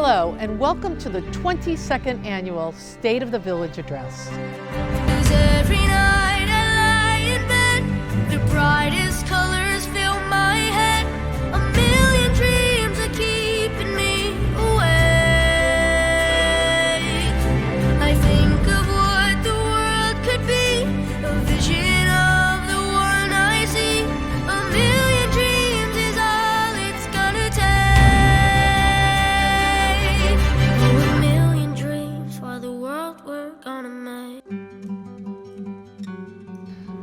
Hello, and welcome to the 22nd Annual State of the Village Address. Every night I lie in bed, the brightest colors fill my head. A million dreams are keeping me awake. I think of what the world could be, a vision of the one I see. A million dreams is all it's gonna take. Oh, a million dreams for the world we're gonna make.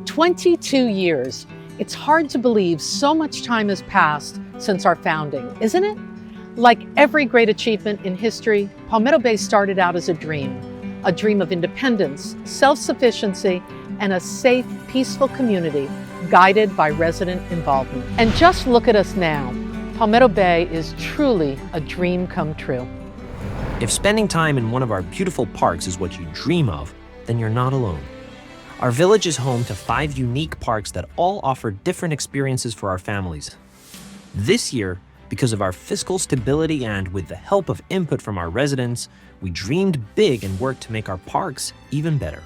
22 years. It's hard to believe so much time has passed since our founding, isn't it? Like every great achievement in history, Palmetto Bay started out as a dream of independence, self-sufficiency, and a safe, peaceful community guided by resident involvement. And just look at us now. Palmetto Bay is truly a dream come true. If spending time in one of our beautiful parks is what you dream of, then you're not alone. Our village is home to 5 unique parks that all offer different experiences for our families. This year, because of our fiscal stability and with the help of input from our residents, we dreamed big and worked to make our parks even better.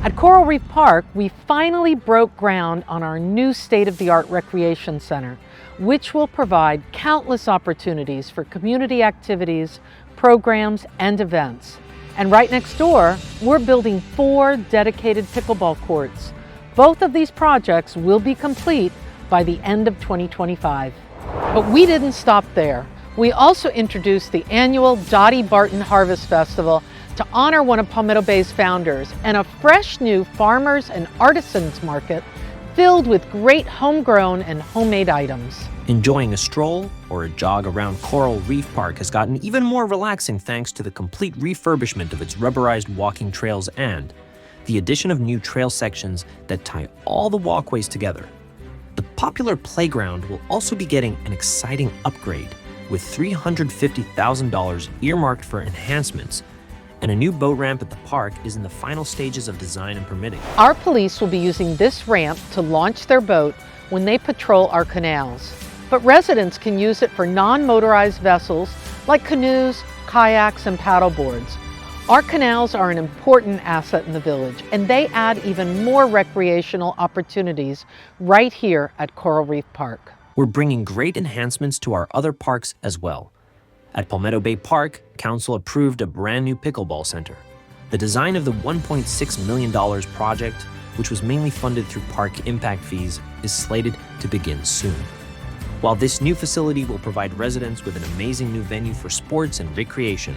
At Coral Reef Park, we finally broke ground on our new state-of-the-art recreation center, which will provide countless opportunities for community activities, programs, and events. And right next door, we're building 4 dedicated pickleball courts. Both of these projects will be complete by the end of 2025. But we didn't stop there. We also introduced the annual Dottie Barton Harvest Festival to honor one of Palmetto Bay's founders, and a fresh new farmers and artisans market filled with great homegrown and homemade items. Enjoying a stroll or a jog around Coral Reef Park has gotten even more relaxing thanks to the complete refurbishment of its rubberized walking trails and the addition of new trail sections that tie all the walkways together. The popular playground will also be getting an exciting upgrade with $350,000 earmarked for enhancements, and a new boat ramp at the park is in the final stages of design and permitting. Our police will be using this ramp to launch their boat when they patrol our canals. But residents can use it for non-motorized vessels like canoes, kayaks, and paddleboards. Our canals are an important asset in the village, and they add even more recreational opportunities right here at Coral Reef Park. We're bringing great enhancements to our other parks as well. At Palmetto Bay Park, Council approved a brand new pickleball center. The design of the $1.6 million project, which was mainly funded through park impact fees, is slated to begin soon. While this new facility will provide residents with an amazing new venue for sports and recreation,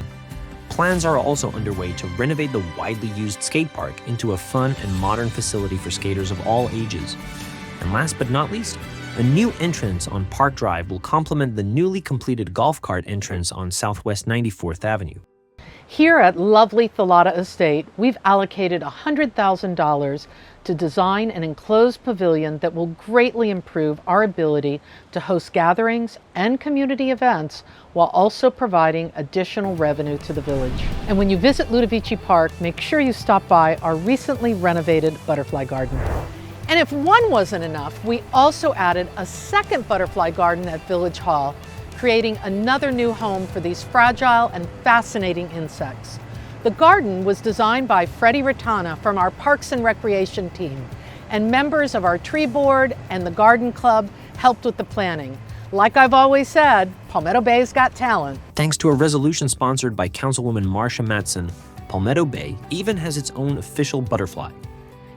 plans are also underway to renovate the widely used skate park into a fun and modern facility for skaters of all ages. And last but not least, a new entrance on Park Drive will complement the newly completed golf cart entrance on Southwest 94th Avenue. Here at lovely Thalata Estate, we've allocated $100,000 to design an enclosed pavilion that will greatly improve our ability to host gatherings and community events while also providing additional revenue to the village. And when you visit Ludovici Park, make sure you stop by our recently renovated butterfly garden. And if one wasn't enough, we also added a second butterfly garden at Village Hall, creating another new home for these fragile and fascinating insects. The garden was designed by Freddie Ratana from our Parks and Recreation team, and members of our tree board and the garden club helped with the planning. Like I've always said, Palmetto Bay's got talent. Thanks to a resolution sponsored by Councilwoman Marsha Matson, Palmetto Bay even has its own official butterfly.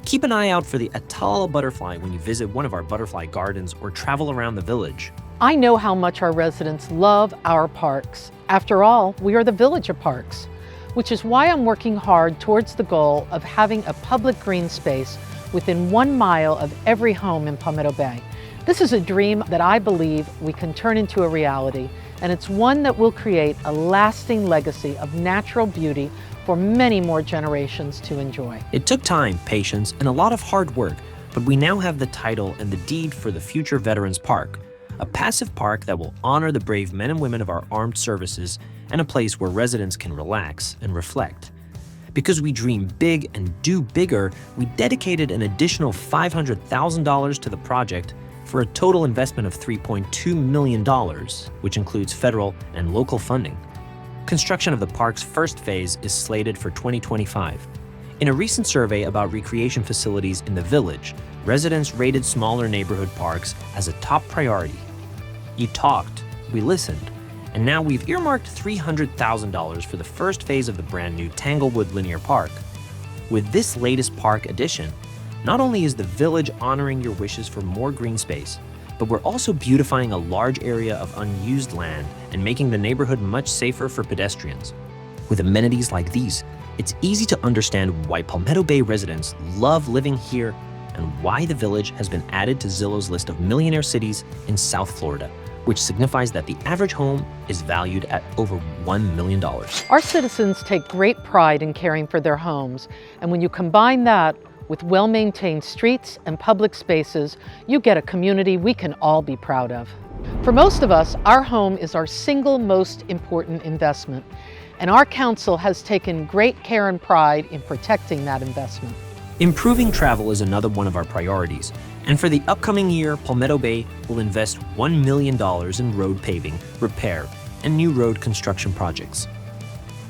Keep an eye out for the Atala butterfly when you visit one of our butterfly gardens or travel around the village. I know how much our residents love our parks. After all, we are the Village of Parks, which is why I'm working hard towards the goal of having a public green space within 1 mile of every home in Palmetto Bay. This is a dream that I believe we can turn into a reality, and it's one that will create a lasting legacy of natural beauty for many more generations to enjoy. It took time, patience, and a lot of hard work, but we now have the title and the deed for the future Veterans Park, a passive park that will honor the brave men and women of our armed services and a place where residents can relax and reflect. Because we dream big and do bigger, we dedicated an additional $500,000 to the project for a total investment of $3.2 million, which includes federal and local funding. Construction of the park's first phase is slated for 2025. In a recent survey about recreation facilities in the village, residents rated smaller neighborhood parks as a top priority. You talked, we listened, and now we've earmarked $300,000 for the first phase of the brand new Tanglewood Linear Park. With this latest park addition, not only is the village honoring your wishes for more green space, but we're also beautifying a large area of unused land and making the neighborhood much safer for pedestrians. With amenities like these, it's easy to understand why Palmetto Bay residents love living here and why the village has been added to Zillow's list of millionaire cities in South Florida, which signifies that the average home is valued at over $1 million. Our citizens take great pride in caring for their homes, and when you combine that with well-maintained streets and public spaces, you get a community we can all be proud of. For most of us, our home is our single most important investment, and our council has taken great care and pride in protecting that investment. Improving travel is another one of our priorities, and for the upcoming year, Palmetto Bay will invest $1 million in road paving, repair, and new road construction projects.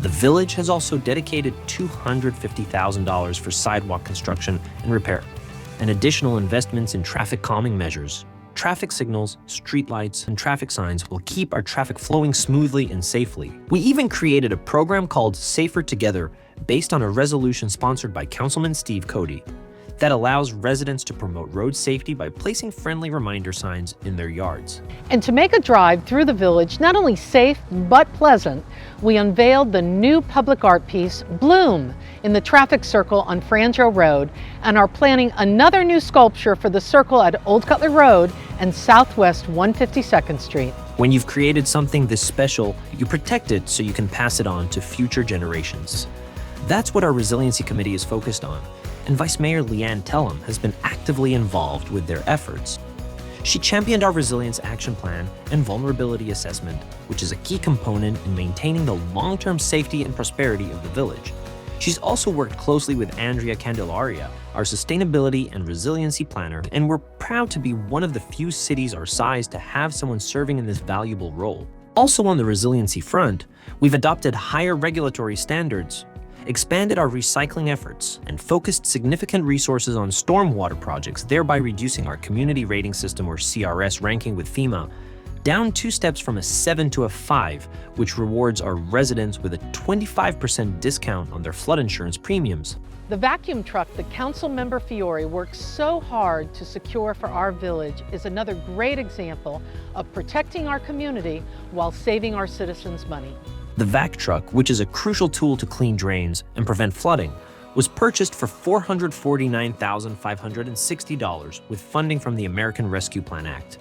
The village has also dedicated $250,000 for sidewalk construction and repair, and additional investments in traffic calming measures. Traffic signals, streetlights, and traffic signs will keep our traffic flowing smoothly and safely. We even created a program called Safer Together based on a resolution sponsored by Councilman Steve Cody that allows residents to promote road safety by placing friendly reminder signs in their yards. And to make a drive through the village not only safe but pleasant, we unveiled the new public art piece, Bloom, in the traffic circle on Frangio Road, and are planning another new sculpture for the circle at Old Cutler Road and Southwest 152nd Street. When you've created something this special, you protect it so you can pass it on to future generations. That's what our Resiliency Committee is focused on, and Vice Mayor Leanne Tellum has been actively involved with their efforts. She championed our Resilience Action Plan and Vulnerability Assessment, which is a key component in maintaining the long-term safety and prosperity of the village. She's also worked closely with Andrea Candelaria, our Sustainability and Resiliency Planner, and we're proud to be one of the few cities our size to have someone serving in this valuable role. Also on the resiliency front, we've adopted higher regulatory standards, expanded our recycling efforts, and focused significant resources on stormwater projects, thereby reducing our Community Rating System, or CRS, ranking with FEMA down 2 steps from a 7 to a 5, which rewards our residents with a 25% discount on their flood insurance premiums. The vacuum truck that Councilmember Fiore worked so hard to secure for our village is another great example of protecting our community while saving our citizens money. The vac truck, which is a crucial tool to clean drains and prevent flooding, was purchased for $449,560 with funding from the American Rescue Plan Act.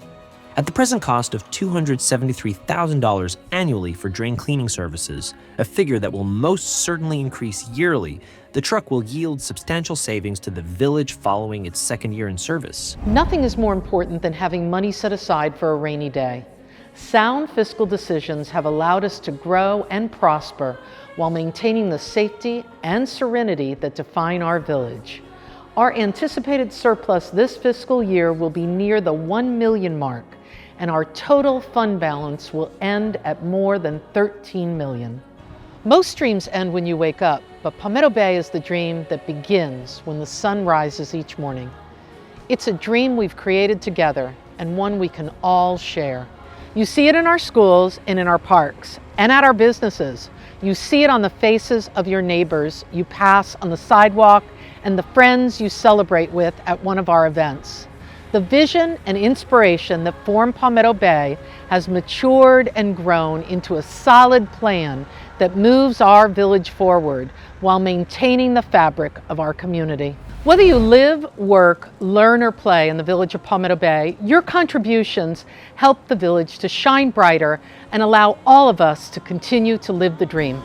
At the present cost of $273,000 annually for drain cleaning services, a figure that will most certainly increase yearly, the truck will yield substantial savings to the village following its second year in service. Nothing is more important than having money set aside for a rainy day. Sound fiscal decisions have allowed us to grow and prosper while maintaining the safety and serenity that define our village. Our anticipated surplus this fiscal year will be near the 1 million mark, and our total fund balance will end at more than 13 million. Most dreams end when you wake up, but Palmetto Bay is the dream that begins when the sun rises each morning. It's a dream we've created together and one we can all share. You see it in our schools and in our parks and at our businesses. You see it on the faces of your neighbors you pass on the sidewalk and the friends you celebrate with at one of our events. The vision and inspiration that form Palmetto Bay has matured and grown into a solid plan that moves our village forward while maintaining the fabric of our community. Whether you live, work, learn, or play in the village of Palmetto Bay, your contributions help the village to shine brighter and allow all of us to continue to live the dream.